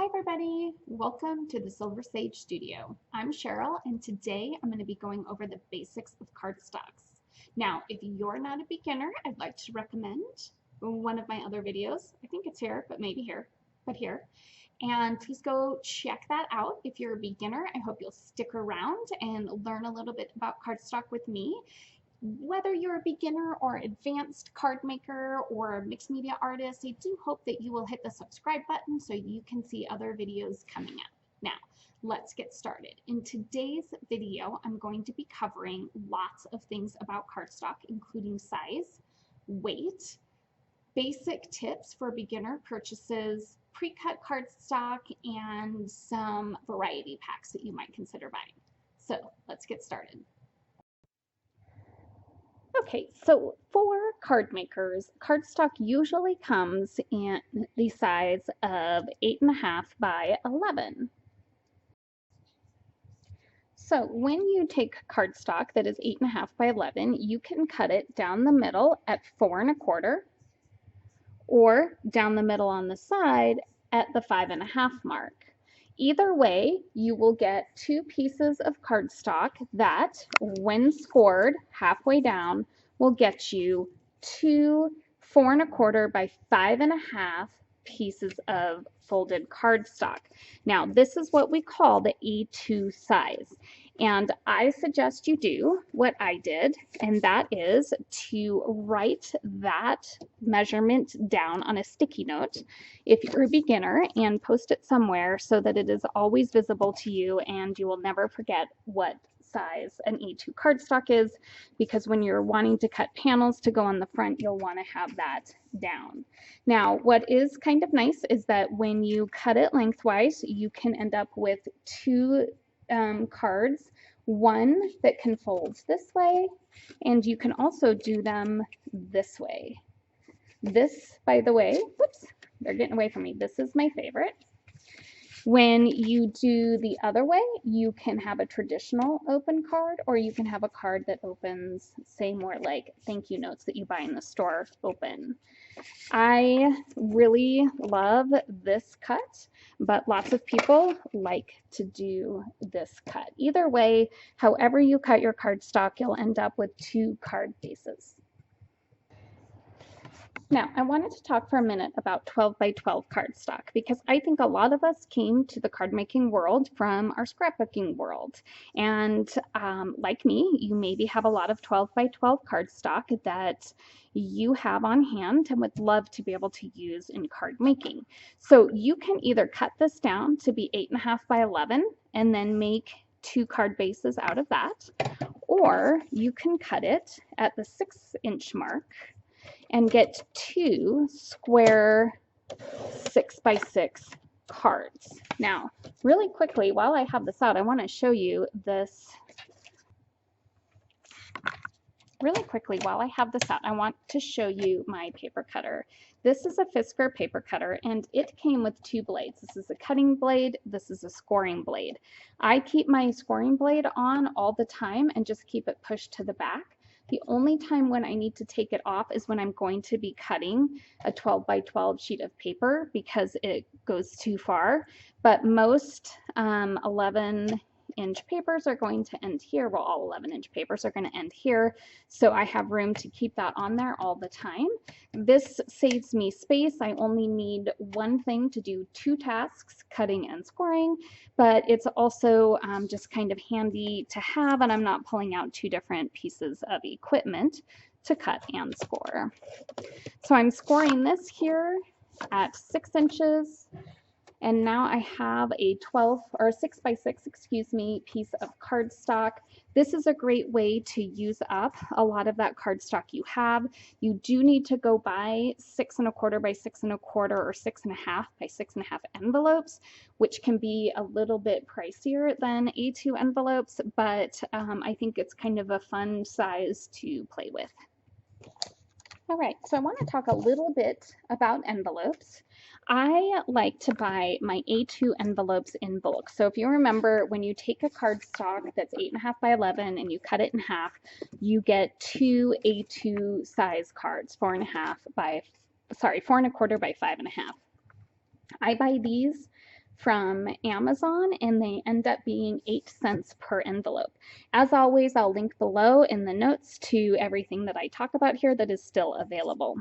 everybody, welcome to the Silver Sage Studio. I'm Cheryl and today I'm going to be going over the basics of cardstocks. Now, if you're not a beginner, I'd like to recommend one of my other videos. I think it's here, but maybe here, but here. And please go check that out. If you're a beginner, I hope you'll stick around and learn a little bit about cardstock with me. Whether you're a beginner or advanced card maker or mixed media artist, I do hope that you will hit the subscribe button so you can see other videos coming up. Now, let's get started. In today's video, I'm going to be covering lots of things about cardstock, including size, weight, basic tips for beginner purchases, pre-cut cardstock, and some variety packs that you might consider buying. So let's get started. Okay, so for card makers, cardstock usually comes in the size of 8.5 by 11. So when you take cardstock that is 8.5 by 11, you can cut it down the middle at 4.25 or down the middle on the side at the 5.5 mark. Either way, you will get two pieces of cardstock that, when scored halfway down, will get you two 4.25 by 5.5 pieces of folded cardstock. Now, this is what we call the A2 size. And I suggest you do what I did, and that is to write that measurement down on a sticky note if you're a beginner and post it somewhere so that it is always visible to you and you will never forget what size an A2 cardstock is, because when you're wanting to cut panels to go on the front, you'll want to have that down. Now, what is kind of nice is that when you cut it lengthwise, you can end up with two cards, one that can fold this way, and you can also do them this way. This, by the way, whoops, they're getting away from me. This is my favorite. When you do the other way, you can have a traditional open card, or you can have a card that opens, say, more like thank you notes that you buy in the store open. I really love this cut, but lots of people like to do this cut. Either way, however you cut your cardstock, you'll end up with two card bases. Now, I wanted to talk for a minute about 12 by 12 cardstock because I think a lot of us came to the card making world from our scrapbooking world. And like me, you maybe have a lot of 12 by 12 cardstock that you have on hand and would love to be able to use in card making. So you can either cut this down to be 8.5 by 11 and then make two card bases out of that, or you can cut it at the 6-inch mark and get two square 6 by 6 cards. Now, really quickly, while I have this out, I want to show you this. Really quickly, while I have this out, I want to show you my paper cutter. This is a Fisker paper cutter, and it came with two blades. This is a cutting blade. This is a scoring blade. I keep my scoring blade on all the time and just keep it pushed to the back. The only time when I need to take it off is when I'm going to be cutting a 12 by 12 sheet of paper because it goes too far. But most 11-inch papers are going to end here. Well, all 11-inch papers are going to end here. So I have room to keep that on there all the time. This saves me space. I only need one thing to do two tasks, cutting and scoring, but it's also just kind of handy to have, and I'm not pulling out two different pieces of equipment to cut and score. So I'm scoring this here at 6 inches. And now I have a 12 or 6 by 6, excuse me, piece of cardstock. This is a great way to use up a lot of that cardstock you have. You do need to go buy 6.25 by 6.25 or 6.5 by 6.5 envelopes, which can be a little bit pricier than A2 envelopes, but I think it's kind of a fun size to play with. All right, so I want to talk a little bit about envelopes. I like to buy my A2 envelopes in bulk. So if you remember, when you take a cardstock that's 8.5 by 11 and you cut it in half, you get two A2 size cards, 4.25 by 5.5. I buy these from Amazon, and they end up being 8 cents per envelope. As always, I'll link below in the notes to everything that I talk about here that is still available.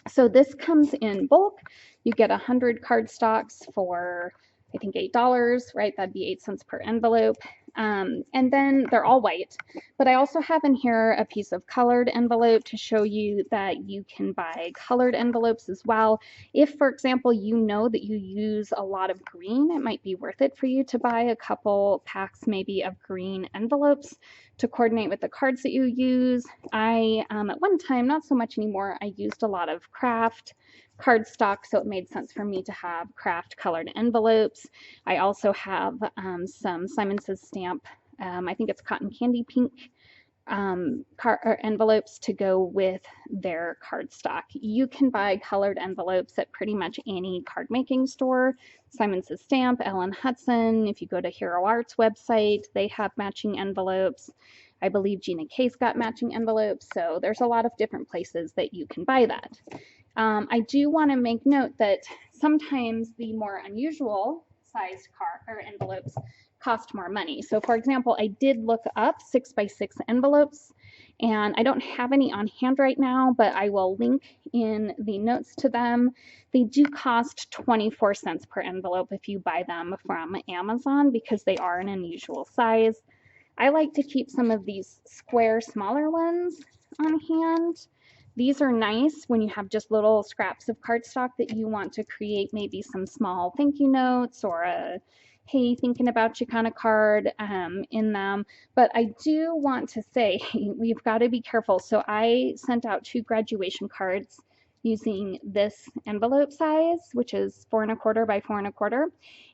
So this comes in bulk. You get 100 cardstocks for, I think, $8, right? That'd be 8 cents per envelope. And then they're all white. But I also have in here a piece of colored envelope to show you that you can buy colored envelopes as well. If, for example, you know that you use a lot of green, it might be worth it for you to buy a couple packs maybe of green envelopes to coordinate with the cards that you use. I, at one time, not so much anymore, I used a lot of craft cardstock, so it made sense for me to have craft colored envelopes. I also have some Simon Says stamp, I think it's cotton candy pink envelopes to go with their cardstock. You can buy colored envelopes at pretty much any card making store. Simon Says Stamp, Ellen Hudson. If you go to Hero Art's website, they have matching envelopes. I believe Gina K's got matching envelopes, so there's a lot of different places that you can buy that. I do want to make note that sometimes the more unusual sized envelopes cost more money. So for example, I did look up 6x6 envelopes, and I don't have any on hand right now, but I will link in the notes to them. They do cost 24 cents per envelope if you buy them from Amazon because they are an unusual size. I like to keep some of these square, smaller ones on hand. These are nice when you have just little scraps of cardstock that you want to create maybe some small thank you notes or a hey, thinking about you kind of card in them. But I do want to say we've got to be careful. So I sent out 2 graduation cards using this envelope size, which is 4 1/4 by 4 1/4.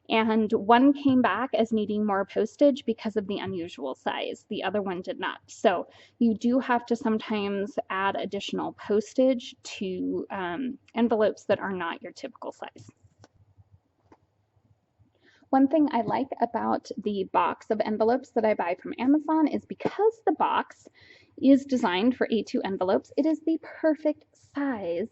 And one came back as needing more postage because of the unusual size. The other one did not. So you do have to sometimes add additional postage to envelopes that are not your typical size. One thing I like about the box of envelopes that I buy from Amazon is because the box is designed for A2 envelopes, it is the perfect size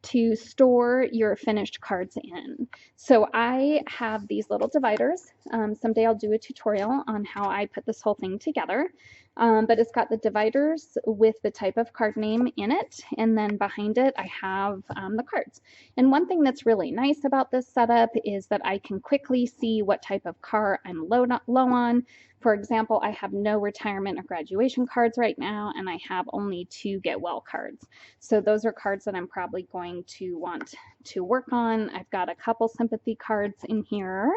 to store your finished cards in. So I have these little dividers. Someday I'll do a tutorial on how I put this whole thing together. But it's got the dividers with the type of card name in it, and then behind it I have the cards. And one thing that's really nice about this setup is that I can quickly see what type of card I'm low on. For example, I have no retirement or graduation cards right now, and I have only 2 Get Well cards. So those are cards that I'm probably going to want to work on. I've got a couple sympathy cards in here,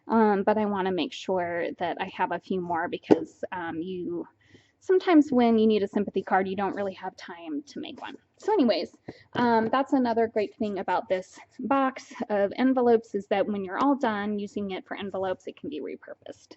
but I want to make sure that I have a few more because sometimes when you need a sympathy card, you don't really have time to make one. So anyways, that's another great thing about this box of envelopes is that when you're all done using it for envelopes, it can be repurposed.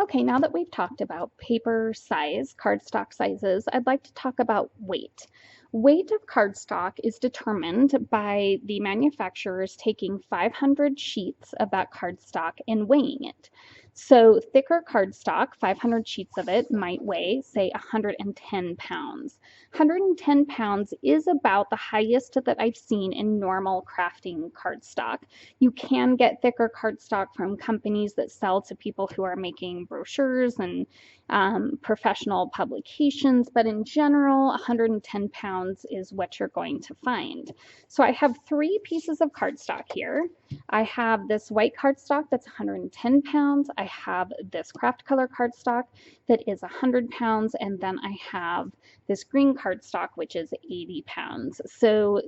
Okay, now that we've talked about paper size, cardstock sizes, I'd like to talk about weight. Weight of cardstock is determined by the manufacturers taking 500 sheets of that cardstock and weighing it. So thicker cardstock, 500 sheets of it, might weigh, say, 110 pounds. 110 pounds is about the highest that I've seen in normal crafting cardstock. You can get thicker cardstock from companies that sell to people who are making brochures and professional publications, but in general, 110 pounds is what you're going to find. So I have 3 pieces of cardstock here. I have this white cardstock that's 110 pounds. I have this craft color cardstock that is 100 pounds, and then I have this green cardstock, which is 80 pounds. So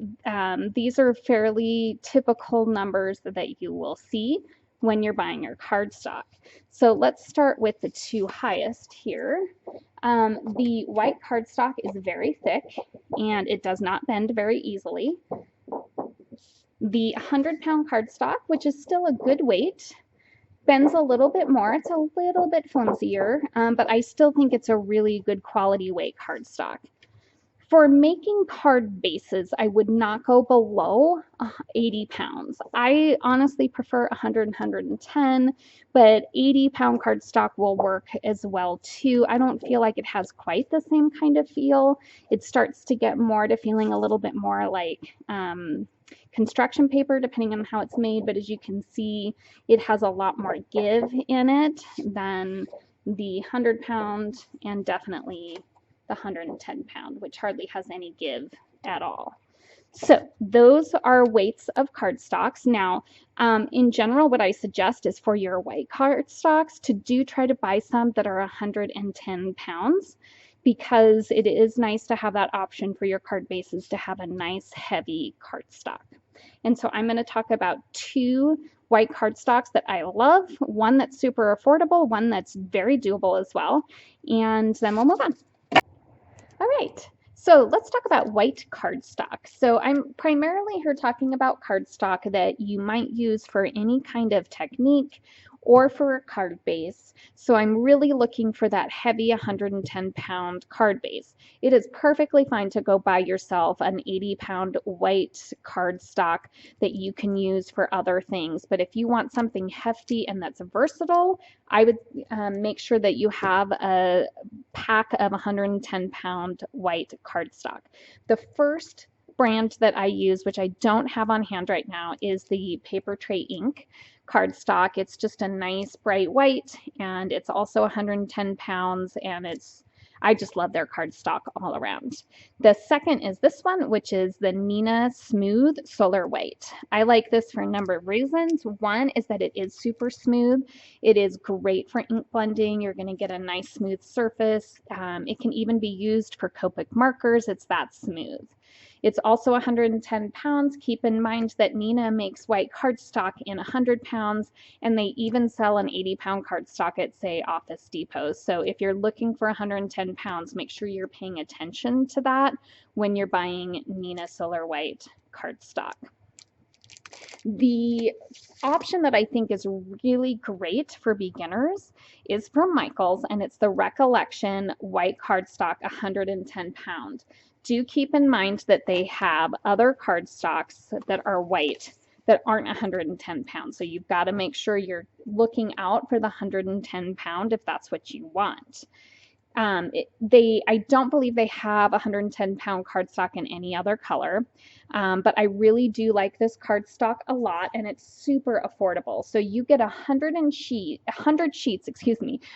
these are fairly typical numbers that you will see when you're buying your cardstock. So let's start with the 2 highest here. The white cardstock is very thick and it does not bend very easily. The 100-pound cardstock, which is still a good weight, bends a little bit more. It's a little bit flimsier, but I still think it's a really good quality weight cardstock. For making card bases, I would not go below 80 pounds. I honestly prefer 100 and 110, but 80-pound cardstock will work as well too. I don't feel like it has quite the same kind of feel. It starts to get more to feeling a little bit more like construction paper, depending on how it's made, but as you can see, it has a lot more give in it than the 100-pound and definitely the 110-pound, which hardly has any give at all. So those are weights of cardstocks. Now, in general, what I suggest is for your white cardstocks to try to buy some that are 110 pounds, because it is nice to have that option for your card bases to have a nice heavy cardstock. And so I'm going to talk about two white cardstocks that I love, one that's super affordable, one that's very doable as well, and then we'll move on. All right. So let's talk about white cardstock. So I'm primarily here talking about cardstock that you might use for any kind of technique or for a card base. So I'm really looking for that heavy 110-pound card base. It is perfectly fine to go buy yourself an 80-pound white cardstock that you can use for other things. But if you want something hefty and that's versatile, I would make sure that you have a pack of 110-pound white cardstock. The first brand that I use, which I don't have on hand right now, is the Paper Tray Ink cardstock. It's just a nice bright white, and it's also 110 pounds, and I just love their cardstock all around. The second is this one, which is the Nina Smooth Solar White. I like this for a number of reasons. One is that it is super smooth. It is great for ink blending. You're going to get a nice smooth surface. It can even be used for Copic markers. It's that smooth. It's also 110 pounds. Keep in mind that Nina makes white cardstock in 100 pounds, and they even sell an 80-pound cardstock at, say, Office Depot. So if you're looking for 110 pounds, make sure you're paying attention to that when you're buying Nina Solar White cardstock. The option that I think is really great for beginners is from Michaels, and it's the Recollection White Cardstock 110 pound. Do keep in mind that they have other cardstocks that are white that aren't 110 pounds. So you've got to make sure you're looking out for the 110 pound if that's what you want. I don't believe they have 110-pound cardstock in any other color, but I really do like this cardstock a lot, and it's super affordable. So you get 100 sheets,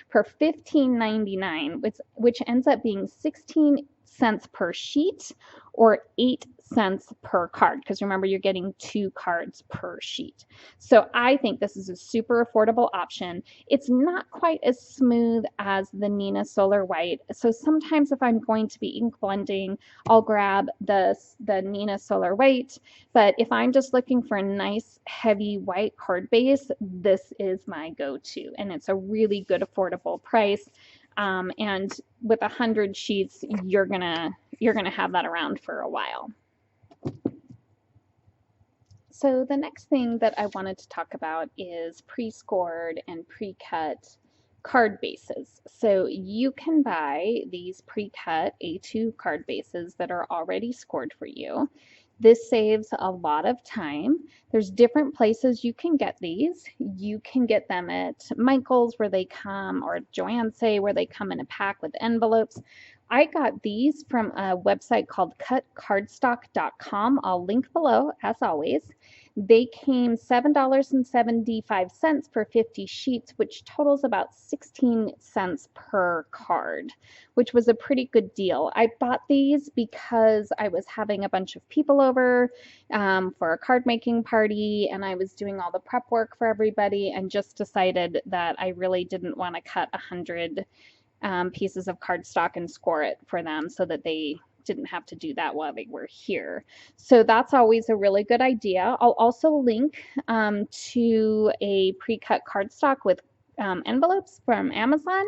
for $15.99, which ends up being 16 cents per sheet or 8 cents per card, because remember, you're getting 2 cards per sheet. So I think this is a super affordable option. It's not quite as smooth as the Nina Solar White. So sometimes if I'm going to be ink blending, I'll grab the Nina Solar White. But if I'm just looking for a nice heavy white card base, this is my go-to. And it's a really good affordable price. And with 100 sheets, you're gonna have that around for a while. So the next thing that I wanted to talk about is pre-scored and pre-cut card bases. So you can buy these pre-cut A2 card bases that are already scored for you. This saves a lot of time. There's different places you can get these. You can get them at Michael's where they come, or Joann's where they come in a pack with envelopes. I got these from a website called cardstock.com. I'll link below, as always. They came $7.75 for 50 sheets, which totals about 16 cents per card, which was a pretty good deal. I bought these because I was having a bunch of people over for a card making party, and I was doing all the prep work for everybody, and just decided that I really didn't want to cut 100 pieces of cardstock and score it for them so that they didn't have to do that while they were here. So that's always a really good idea. I'll also link to a pre-cut cardstock with envelopes from Amazon.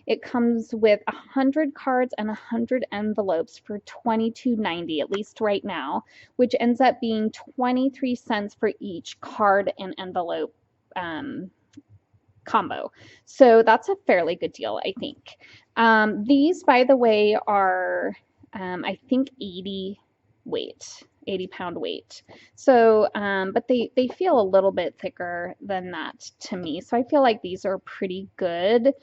It comes with 100 cards and 100 envelopes for $22.90, at least right now, which ends up being 23 cents for each card and envelope combo. So that's a fairly good deal, I think. These, by the way, are I think 80-pound weight. So, but they feel a little bit thicker than that to me. So I feel like these are pretty good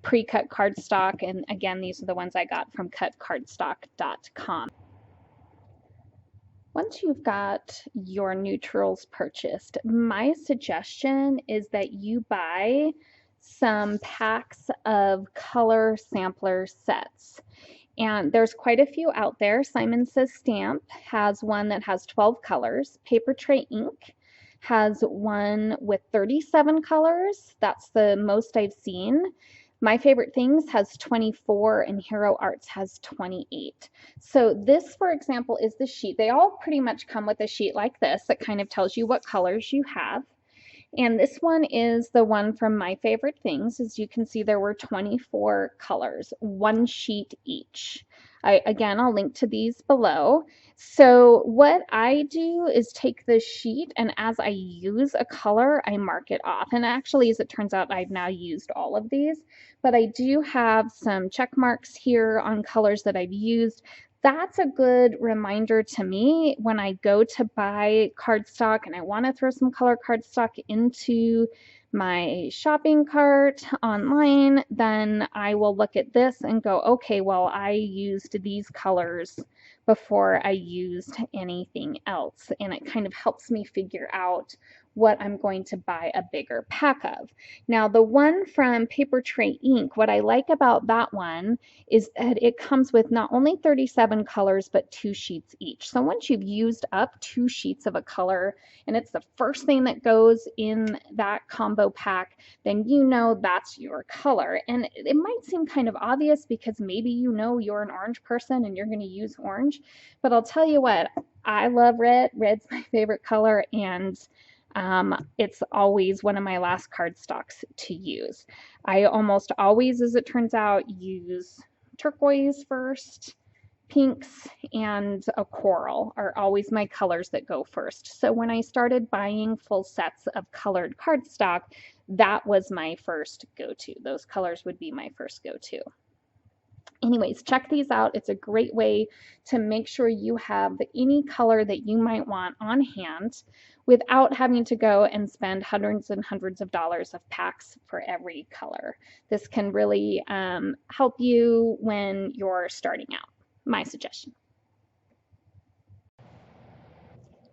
pre-cut cardstock. And again, these are the ones I got from cardstock.com. Once you've got your neutrals purchased, my suggestion is that you buy some packs of color sampler sets. And there's quite a few out there. Simon Says Stamp has one that has 12 colors. Paper Tray Ink has one with 37 colors. That's the most I've seen. My Favorite Things has 24 and Hero Arts has 28. So this, for example, is the sheet. They all pretty much come with a sheet like this that kind of tells you what colors you have. And this one is the one from My Favorite Things. As you can see, there were 24 colors, one sheet each. Again, I'll link to these below. So what I do is take this sheet, and as I use a color, I mark it off. And actually, as it turns out, I've now used all of these, but I do have some check marks here on colors that I've used. That's a good reminder to me when I go to buy cardstock and I want to throw some color cardstock into my shopping cart online, then I will look at this and go, okay, well, I used these colors before I used anything else. And it kind of helps me figure out what I'm going to buy a bigger pack of. Now, the one from Paper Tray Ink, what I like about that one is that it comes with not only 37 colors, but 2 sheets each. So once you've used up 2 sheets of a color, and it's the first thing that goes in that combo pack, then you know that's your color. And it might seem kind of obvious because maybe you know you're an orange person and you're going to use orange, but I'll tell you what, I love red. Red's my favorite color, and it's always one of my last cardstocks to use. I almost always, as it turns out, use turquoise first, pinks, and a coral are always my colors that go first. So when I started buying full sets of colored cardstock, that was my first go-to. Those colors would be my first go-to. Anyways, check these out. It's a great way to make sure you have any color that you might want on hand without having to go and spend hundreds and hundreds of dollars of packs for every color. This can really help you when you're starting out. My suggestion.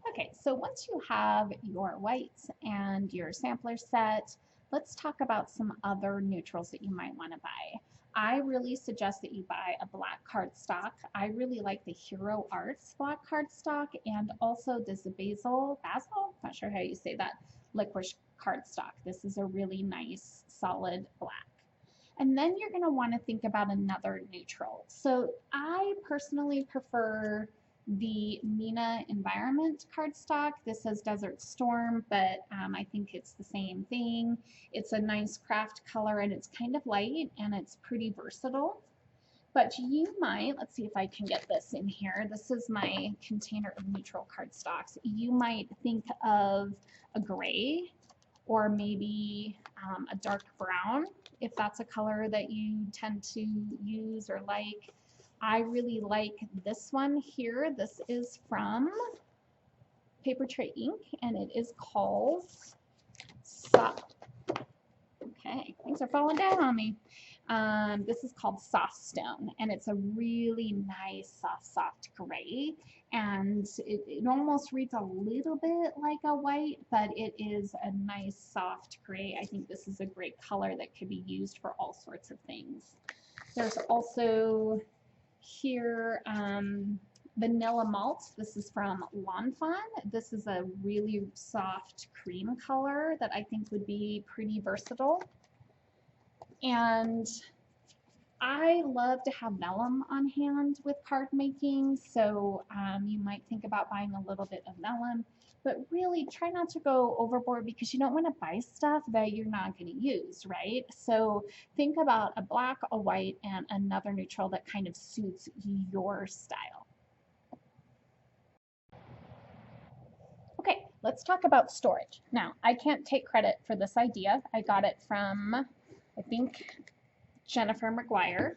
Okay, so once you have your whites and your sampler set, let's talk about some other neutrals that you might want to buy. I really suggest that you buy a black cardstock. I really like the Hero Arts black cardstock and also this basil, not sure how you say that, licorice cardstock. This is a really nice solid black. And then you're going to want to think about another neutral. So I personally prefer the Mina Environment cardstock. This says Desert Storm, but I think it's the same thing. It's a nice craft color and it's kind of light and it's pretty versatile. But you might, let's see if I can get this in here. This is my container of neutral cardstocks. You might think of a gray or maybe a dark brown if that's a color that you tend to use or like. I really like this one here. This is from Paper Tray Ink, and it is called Okay, things are falling down on me. This is called Soft Stone, and it's a really nice soft gray, and it almost reads a little bit like a white, but it is a nice soft gray. I think this is a great color that could be used for all sorts of things. There's also here Vanilla Malt. This is from Lawn Fawn. This is a really soft cream color that I think would be pretty versatile. And I love to have vellum on hand with card making, so you might think about buying a little bit of vellum, but really try not to go overboard because you don't want to buy stuff that you're not going to use, right? So think about a black, a white, and another neutral that kind of suits your style. Okay, let's talk about storage. Now, I can't take credit for this idea. I got it from, I think, Jennifer McGuire.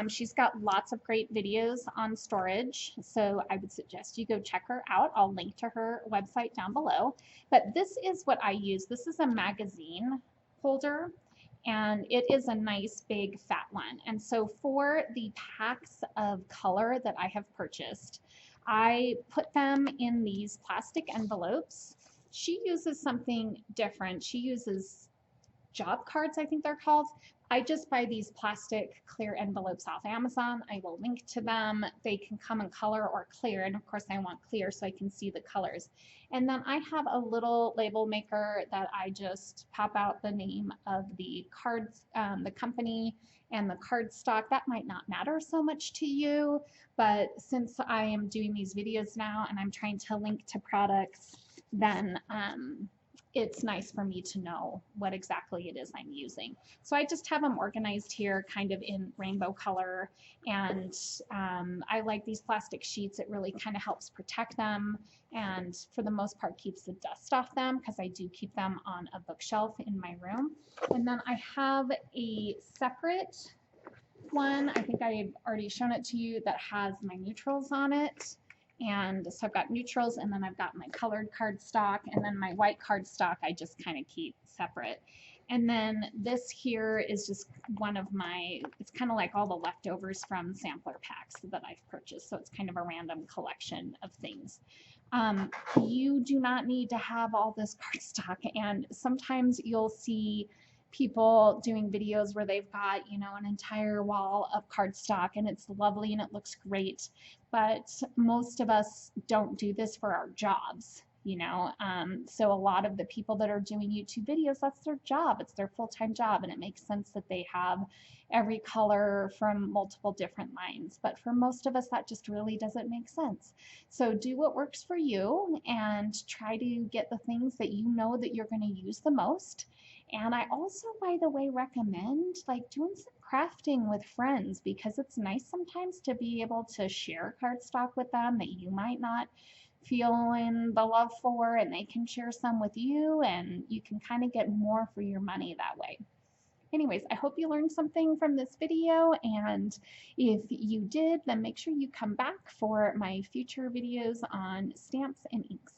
She's got lots of great videos on storage, so I would suggest you go check her out. I'll link to her website down below. But this is what I use. This is a magazine holder, and it is a nice big fat one. And so for the packs of color that I have purchased, I put them in these plastic envelopes. She uses something different. She uses job cards, I think they're called. I just buy these plastic clear envelopes off Amazon. I will link to them. They can come in color or clear, and of course I want clear so I can see the colors. And then I have a little label maker that I just pop out the name of the cards, the company, and the cardstock. That might not matter so much to you, but since I am doing these videos now and I'm trying to link to products, then it's nice for me to know what exactly it is I'm using. So I just have them organized here kind of in rainbow color, and I like these plastic sheets. It really kind of helps protect them, and for the most part keeps the dust off them because I do keep them on a bookshelf in my room. And then I have a separate one, I think I've already shown it to you, that has my neutrals on it. And so I've got neutrals, and then I've got my colored cardstock, and then my white cardstock I just kind of keep separate. And then this here is just one of my, it's kind of like all the leftovers from sampler packs that I've purchased. So it's kind of a random collection of things. You do not need to have all this cardstock, and sometimes you'll see people doing videos where they've got, you know, an entire wall of cardstock and it's lovely and it looks great, but most of us don't do this for our jobs, you know. So a lot of the people that are doing YouTube videos, that's their job, it's their full-time job, and it makes sense that they have every color from multiple different lines. But for most of us, that just really doesn't make sense. So do what works for you and try to get the things that you know that you're going to use the most. And I also, by the way, recommend like doing some crafting with friends, because it's nice sometimes to be able to share cardstock with them that you might not feel in the love for, and they can share some with you, and you can kind of get more for your money that way. Anyways, I hope you learned something from this video, and if you did, then make sure you come back for my future videos on stamps and inks.